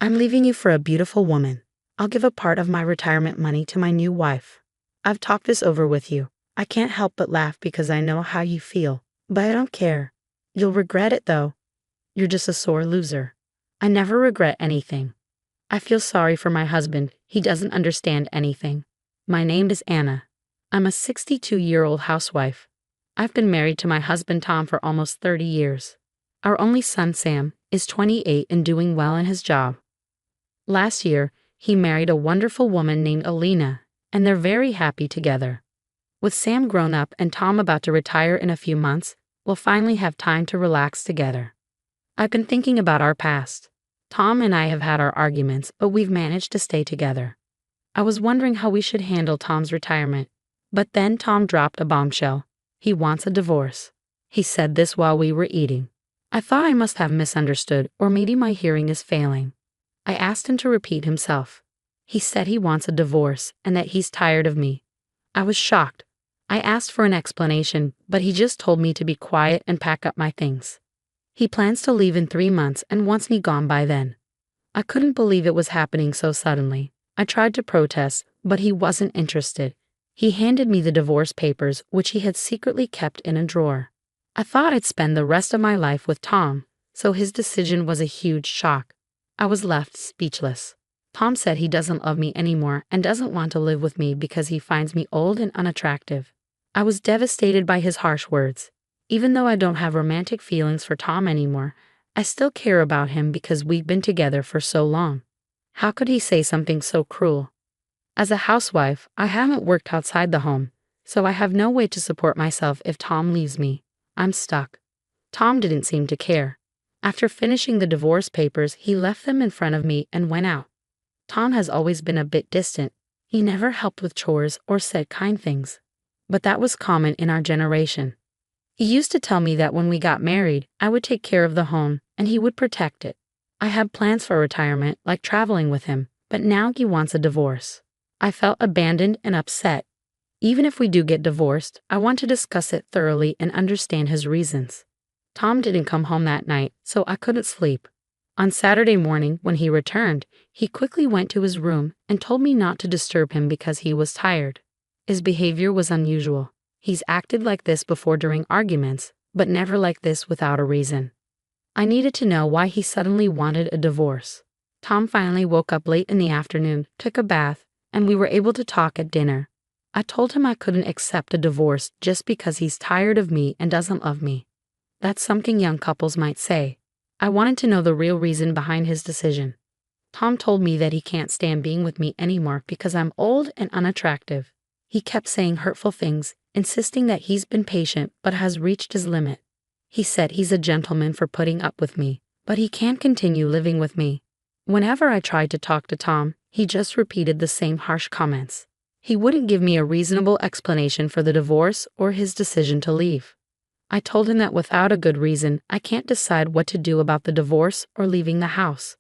I'm leaving you for a beautiful woman. I'll give a part of my retirement money to my new wife. I've talked this over with you. I can't help but laugh because I know how you feel, but I don't care. You'll regret it though. You're just a sore loser. I never regret anything. I feel sorry for my husband. He doesn't understand anything. My name is Anna. I'm a 62-year-old housewife. I've been married to my husband Tom for almost 30 years. Our only son Sam is 28 and doing well in his job. Last year, he married a wonderful woman named Alina, and they're very happy together. With Sam grown up and Tom about to retire in a few months, we'll finally have time to relax together. I've been thinking about our past. Tom and I have had our arguments, but we've managed to stay together. I was wondering how we should handle Tom's retirement, but then Tom dropped a bombshell. He wants a divorce. He said this while we were eating. I thought I must have misunderstood, or maybe my hearing is failing. I asked him to repeat himself. He said he wants a divorce and that he's tired of me. I was shocked. I asked for an explanation, but he just told me to be quiet and pack up my things. He plans to leave in 3 months and wants me gone by then. I couldn't believe it was happening so suddenly. I tried to protest, but he wasn't interested. He handed me the divorce papers, which he had secretly kept in a drawer. I thought I'd spend the rest of my life with Tom, so his decision was a huge shock. I was left speechless. Tom said he doesn't love me anymore and doesn't want to live with me because he finds me old and unattractive. I was devastated by his harsh words. Even though I don't have romantic feelings for Tom anymore, I still care about him because we've been together for so long. How could he say something so cruel? As a housewife, I haven't worked outside the home, so I have no way to support myself if Tom leaves me. I'm stuck. Tom didn't seem to care. After finishing the divorce papers, he left them in front of me and went out. Tom has always been a bit distant. He never helped with chores or said kind things. But that was common in our generation. He used to tell me that when we got married, I would take care of the home and he would protect it. I had plans for retirement, like traveling with him, but now he wants a divorce. I felt abandoned and upset. Even if we do get divorced, I want to discuss it thoroughly and understand his reasons. Tom didn't come home that night, so I couldn't sleep. On Saturday morning, when he returned, he quickly went to his room and told me not to disturb him because he was tired. His behavior was unusual. He's acted like this before during arguments, but never like this without a reason. I needed to know why he suddenly wanted a divorce. Tom finally woke up late in the afternoon, took a bath, and we were able to talk at dinner. I told him I couldn't accept a divorce just because he's tired of me and doesn't love me. That's something young couples might say. I wanted to know the real reason behind his decision. Tom told me that he can't stand being with me anymore because I'm old and unattractive. He kept saying hurtful things, insisting that he's been patient but has reached his limit. He said he's a gentleman for putting up with me, but he can't continue living with me. Whenever I tried to talk to Tom, he just repeated the same harsh comments. He wouldn't give me a reasonable explanation for the divorce or his decision to leave. I told him that without a good reason, I can't decide what to do about the divorce or leaving the house.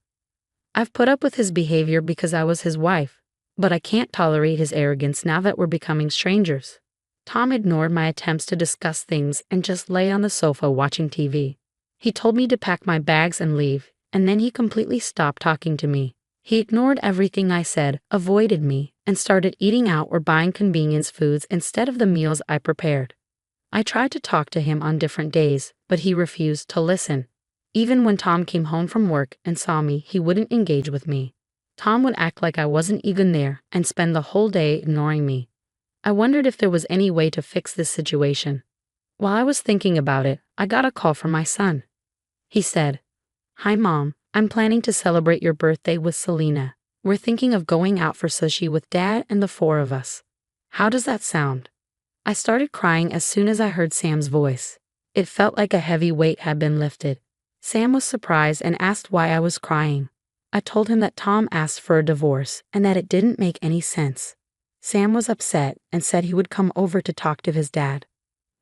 I've put up with his behavior because I was his wife, but I can't tolerate his arrogance now that we're becoming strangers. Tom ignored my attempts to discuss things and just lay on the sofa watching TV. He told me to pack my bags and leave, and then he completely stopped talking to me. He ignored everything I said, avoided me, and started eating out or buying convenience foods instead of the meals I prepared. I tried to talk to him on different days, but he refused to listen. Even when Tom came home from work and saw me, he wouldn't engage with me. Tom would act like I wasn't even there and spend the whole day ignoring me. I wondered if there was any way to fix this situation. While I was thinking about it, I got a call from my son. He said, "Hi Mom, I'm planning to celebrate your birthday with Selena. We're thinking of going out for sushi with Dad and the 4 of us. How does that sound?" I started crying as soon as I heard Sam's voice. It felt like a heavy weight had been lifted. Sam was surprised and asked why I was crying. I told him that Tom asked for a divorce and that it didn't make any sense. Sam was upset and said he would come over to talk to his dad.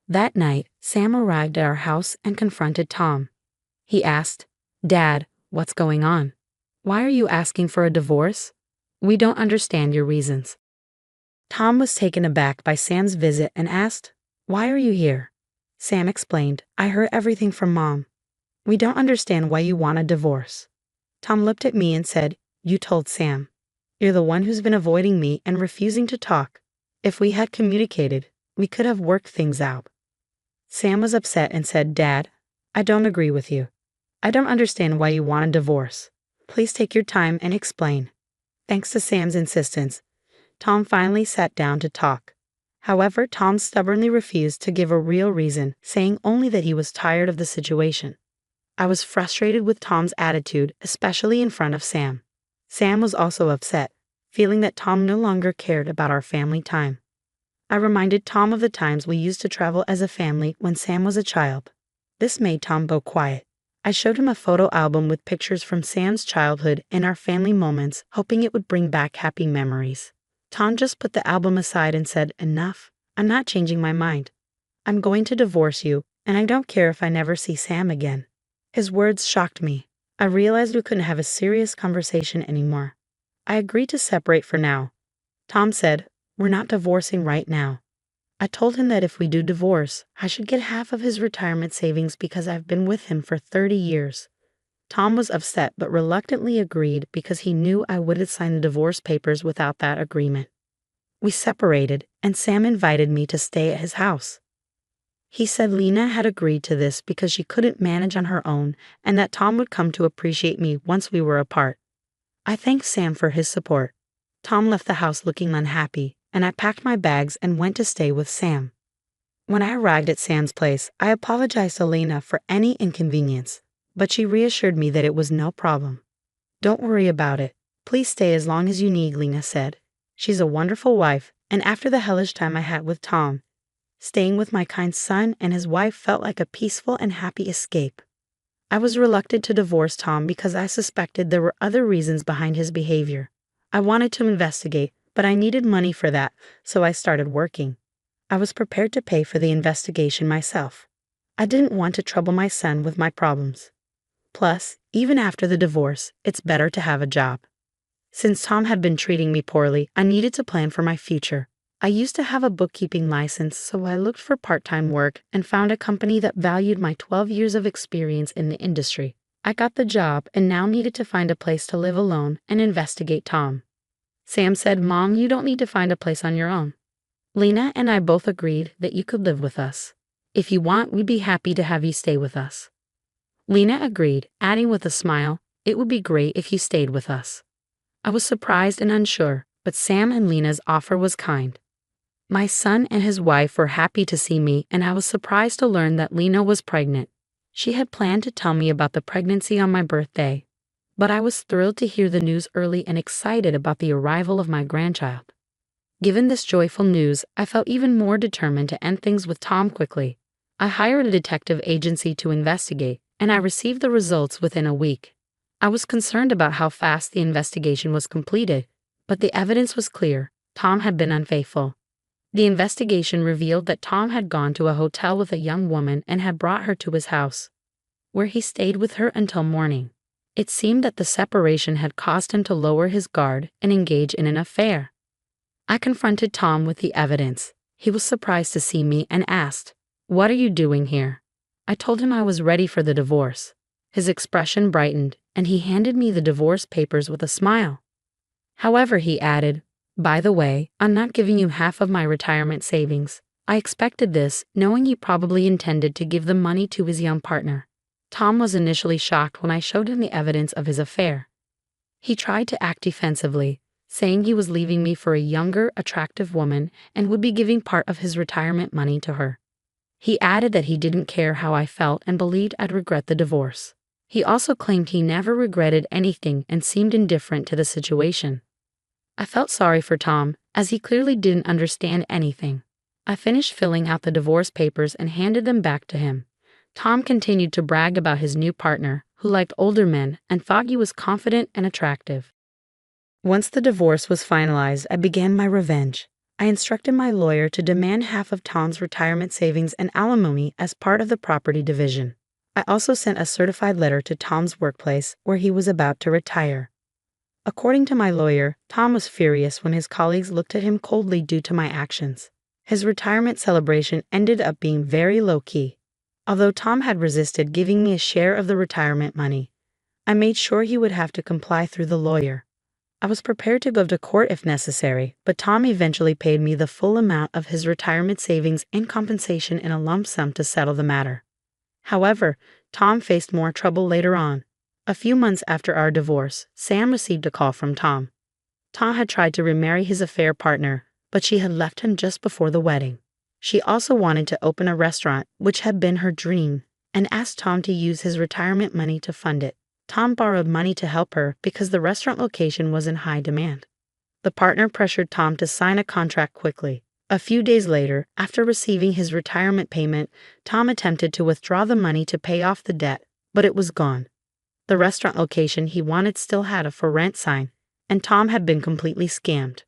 That night, Sam arrived at our house and confronted Tom. He asked, "Dad, what's going on? Why are you asking for a divorce? We don't understand your reasons." Tom was taken aback by Sam's visit and asked, "Why are you here?" Sam explained, "I heard everything from Mom. We don't understand why you want a divorce." Tom looked at me and said, "You told Sam. You're the one who's been avoiding me and refusing to talk. If we had communicated, we could have worked things out." Sam was upset and said, "Dad, I don't agree with you. I don't understand why you want a divorce. Please take your time and explain." Thanks to Sam's insistence, Tom finally sat down to talk. However, Tom stubbornly refused to give a real reason, saying only that he was tired of the situation. I was frustrated with Tom's attitude, especially in front of Sam. Sam was also upset, feeling that Tom no longer cared about our family time. I reminded Tom of the times we used to travel as a family when Sam was a child. This made Tom go quiet. I showed him a photo album with pictures from Sam's childhood and our family moments, hoping it would bring back happy memories. Tom just put the album aside and said, "Enough. I'm not changing my mind. I'm going to divorce you, and I don't care if I never see Sam again." His words shocked me. I realized we couldn't have a serious conversation anymore. I agreed to separate for now. Tom said, "We're not divorcing right now." I told him that if we do divorce, I should get half of his retirement savings because I've been with him for 30 years. Tom was upset but reluctantly agreed because he knew I wouldn't sign the divorce papers without that agreement. We separated, and Sam invited me to stay at his house. He said Lena had agreed to this because she couldn't manage on her own and that Tom would come to appreciate me once we were apart. I thanked Sam for his support. Tom left the house looking unhappy, and I packed my bags and went to stay with Sam. When I arrived at Sam's place, I apologized to Lena for any inconvenience, but she reassured me that it was no problem. "Don't worry about it. Please stay as long as you need," Lena said. "She's a wonderful wife, and after the hellish time I had with Tom, staying with my kind son and his wife felt like a peaceful and happy escape." I was reluctant to divorce Tom because I suspected there were other reasons behind his behavior. I wanted to investigate, but I needed money for that, so I started working. I was prepared to pay for the investigation myself. I didn't want to trouble my son with my problems. Plus, even after the divorce, it's better to have a job. Since Tom had been treating me poorly, I needed to plan for my future. I used to have a bookkeeping license, so I looked for part-time work and found a company that valued my 12 years of experience in the industry. I got the job and now needed to find a place to live alone and investigate Tom. Sam said, "Mom, you don't need to find a place on your own. Lena and I both agreed that you could live with us. If you want, we'd be happy to have you stay with us." Lena agreed, adding with a smile, "It would be great if you stayed with us." I was surprised and unsure, but Sam and Lena's offer was kind. My son and his wife were happy to see me, and I was surprised to learn that Lena was pregnant. She had planned to tell me about the pregnancy on my birthday, but I was thrilled to hear the news early and excited about the arrival of my grandchild. Given this joyful news, I felt even more determined to end things with Tom quickly. I hired a detective agency to investigate, and I received the results within a week. I was concerned about how fast the investigation was completed, but the evidence was clear. Tom had been unfaithful. The investigation revealed that Tom had gone to a hotel with a young woman and had brought her to his house, where he stayed with her until morning. It seemed that the separation had caused him to lower his guard and engage in an affair. I confronted Tom with the evidence. He was surprised to see me and asked, "What are you doing here?" I told him I was ready for the divorce. His expression brightened, and he handed me the divorce papers with a smile. However, he added, "By the way, I'm not giving you half of my retirement savings. I expected this, knowing you probably intended to give the money to his young partner." Tom was initially shocked when I showed him the evidence of his affair. He tried to act defensively, saying he was leaving me for a younger, attractive woman and would be giving part of his retirement money to her. He added that he didn't care how I felt and believed I'd regret the divorce. He also claimed he never regretted anything and seemed indifferent to the situation. I felt sorry for Tom, as he clearly didn't understand anything. I finished filling out the divorce papers and handed them back to him. Tom continued to brag about his new partner, who liked older men and thought he was confident and attractive. Once the divorce was finalized, I began my revenge. I instructed my lawyer to demand half of Tom's retirement savings and alimony as part of the property division. I also sent a certified letter to Tom's workplace where he was about to retire. According to my lawyer, Tom was furious when his colleagues looked at him coldly due to my actions. His retirement celebration ended up being very low-key. Although Tom had resisted giving me a share of the retirement money, I made sure he would have to comply through the lawyer. I was prepared to go to court if necessary, but Tom eventually paid me the full amount of his retirement savings and compensation in a lump sum to settle the matter. However, Tom faced more trouble later on. A few months after our divorce, Sam received a call from Tom. Tom had tried to remarry his affair partner, but she had left him just before the wedding. She also wanted to open a restaurant, which had been her dream, and asked Tom to use his retirement money to fund it. Tom borrowed money to help her because the restaurant location was in high demand. The partner pressured Tom to sign a contract quickly. A few days later, after receiving his retirement payment, Tom attempted to withdraw the money to pay off the debt, but it was gone. The restaurant location he wanted still had a for rent sign, and Tom had been completely scammed.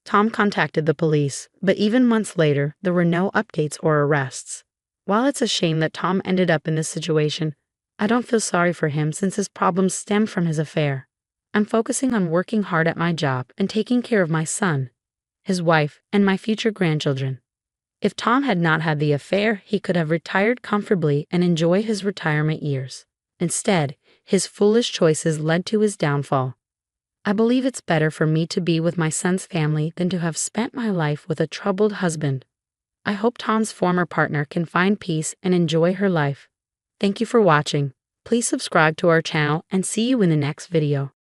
Tom contacted the police, but even months later, there were no updates or arrests. While it's a shame that Tom ended up in this situation, I don't feel sorry for him since his problems stem from his affair. I'm focusing on working hard at my job and taking care of my son, his wife, and my future grandchildren. If Tom had not had the affair, he could have retired comfortably and enjoy his retirement years. Instead, his foolish choices led to his downfall. I believe it's better for me to be with my son's family than to have spent my life with a troubled husband. I hope Tom's former partner can find peace and enjoy her life. Thank you for watching. Please subscribe to our channel and see you in the next video.